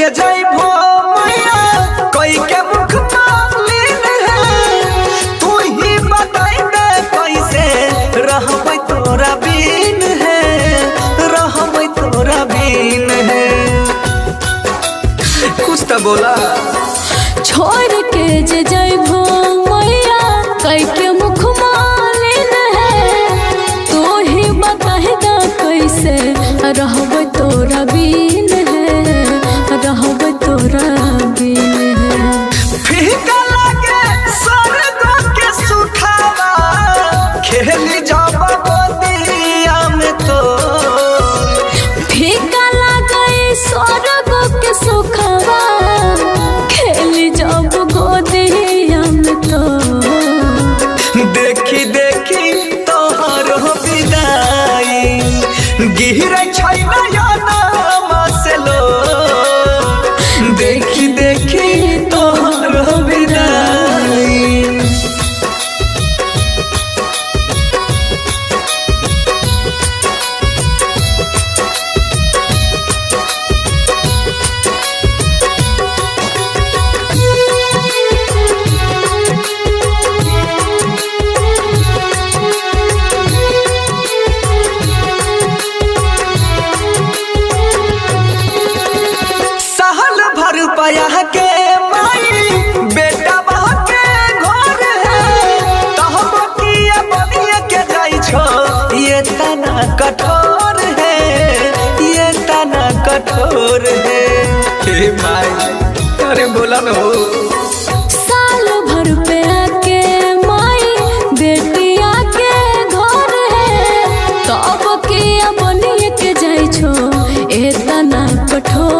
के जइबो मैया कोई के मुख मालिन है। तू ही बताई दे कैसे रहबै तोरा बिन है, रहबै तोरा बिन है। कुछ तो बोला। छोड़ के जे जइबो मैया कई के मुख मालिन है। तू ही बताही दा कैसे रहबै तोरा बिन है, रहबै तोरा बिन है। फीका लागे स्वर्ग के सुखावा खेली जब गोदिया में तो। फीका लागे स्वर्ग के सुखवा खेली जब गोदिया में तो। देखी देखी तोहर विदाई गिरै छै नयनमा से लो। देखी देखी तोहर विदाई। पाया के माई बेटा बहा के घर है। तहब किया बनिए के जाई छो ये तना कठोर है, ये तना कठोर है। हे माई अरे बोला न हो। साल भर पे आके माई बेटिया के घर है। तब किया बनिए के जाई छो ये तना कठोर